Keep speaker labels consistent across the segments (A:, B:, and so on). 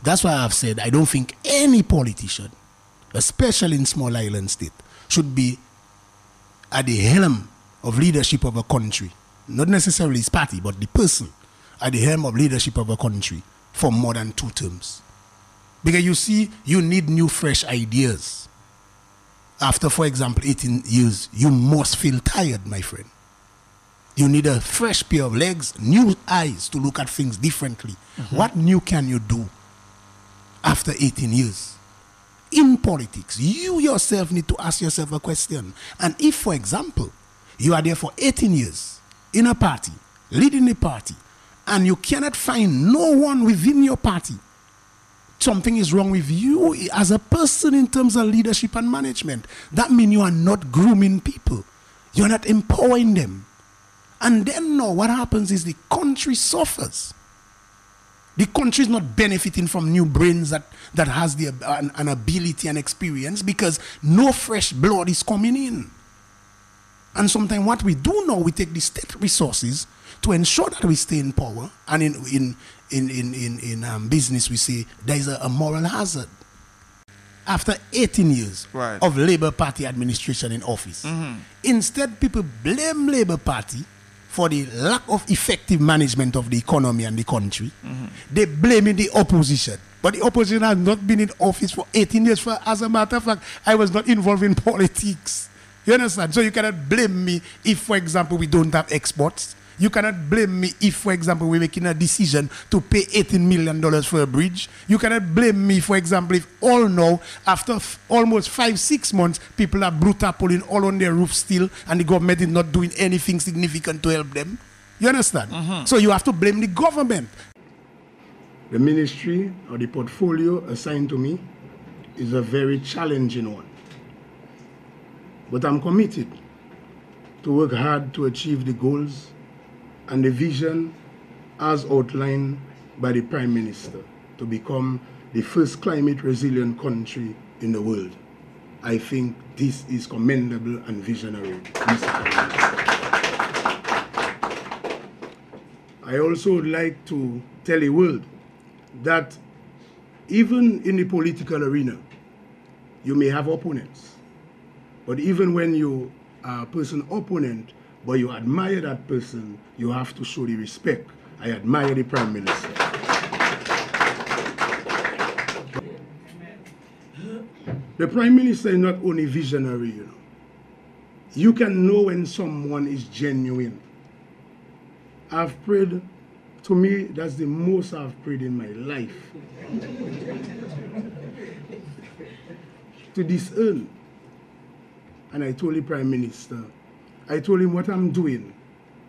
A: That's why I've said I don't think any politician, especially in small island state, should be at the helm of leadership of a country. Not necessarily his party, but the person at the helm of leadership of a country for more than 2 terms. Because you see, you need new, fresh ideas. After, for example, 18 years, you must feel tired, my friend. You need a fresh pair of legs, new eyes to look at things differently. What new can you do after 18 years? In politics, you yourself need to ask yourself a question. And if, for example, you are there for 18 years in a party, leading a party, and you cannot find no one within your party, something is wrong with you as a person in terms of leadership and management. That means you are not grooming people. You're not empowering them. And then now what happens is the country suffers. The country is not benefiting from new brains that has an ability and experience because no fresh blood is coming in. And sometimes what we do now, we take the state resources to ensure that we stay in power. And in business, we say there is a moral hazard. After 18 years of Labour Party administration in office, instead people blame Labour Party for the lack of effective management of the economy and the country. They blame the opposition. But the opposition has not been in office for 18 years. As a matter of fact, I was not involved in politics. You understand? So you cannot blame me if, for example, we don't have exports. You cannot blame me if, for example, we're making a decision to pay $18 million for a bridge. You cannot blame me, for example, if all now, after almost 5-6 months, people are brutal pulling all on their roof still and the government is not doing anything significant to help them. You understand? So you have to blame the government. The ministry or the portfolio assigned to me is a very challenging one. But I'm committed to work hard to achieve the goals and the vision as outlined by the Prime Minister to become the first climate resilient country in the world. I think this is commendable and visionary. I also would like to tell the world that even in the political arena, you may have opponents. But even when you are a person opponent, but you admire that person, you have to show the respect. I admire the Prime Minister. The Prime Minister is not only visionary, you know. You can know when someone is genuine. I've prayed, to me, that's the most I've prayed in my life. To discern. And I told the Prime Minister, I told him what I'm doing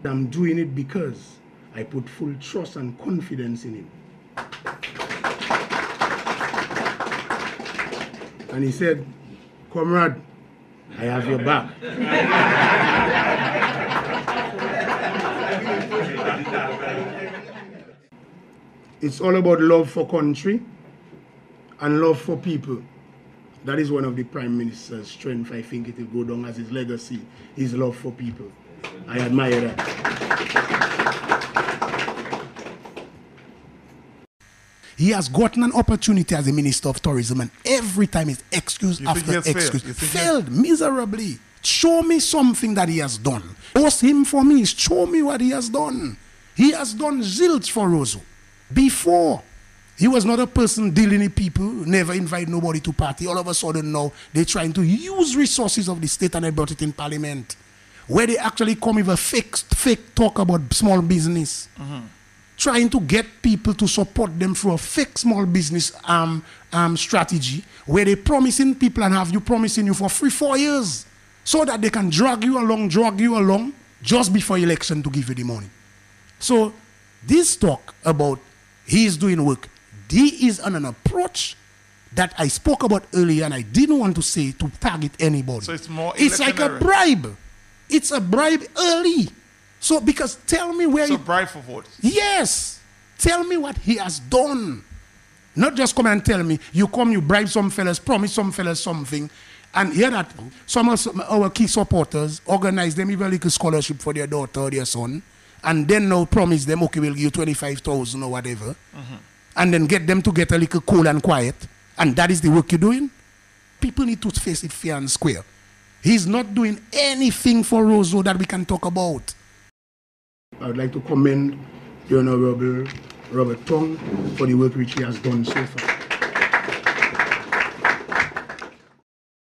A: it because I put full trust and confidence in him. And he said, comrade, I have your back. It's all about love for country and love for people. That is one of the Prime Minister's strengths. I think it will go down as his legacy, his love for people. I admire that. He has gotten an opportunity as a Minister of Tourism, and every time it's excuse after excuse. Failed miserably. Show me something that he has done. Post him for me. Show me what he has done. He has done zilch for Roseau. Before, he was not a person dealing with people, never invite nobody to party. All of a sudden now, they're trying to use resources of the state and they brought it in Parliament, where they actually come with a fake talk about small business. Trying to get people to support them through a fake small business strategy, where they promising people and have you promising you for 3-4 years, so that they can drag you along just before election to give you the money. So this talk about he is doing work, he is on an approach that I spoke about earlier, and I didn't want to say to target anybody. So it's like a bribe. It's a bribe early. So because tell me where...
B: It's a bribe for votes.
A: Yes. Tell me what he has done. Not just come and tell me, you bribe some fellas, promise some fellas something, and hear that some of our key supporters organize them even like a scholarship for their daughter or their son, and then now promise them, okay, we'll give you 25,000 or whatever. and then get them to get a little cool and quiet, and that is the work you're doing? People need to face it fair and square. He's not doing anything for Roseau that we can talk about. I would like to commend the Honorable Robert Tong for the work which he has done so far.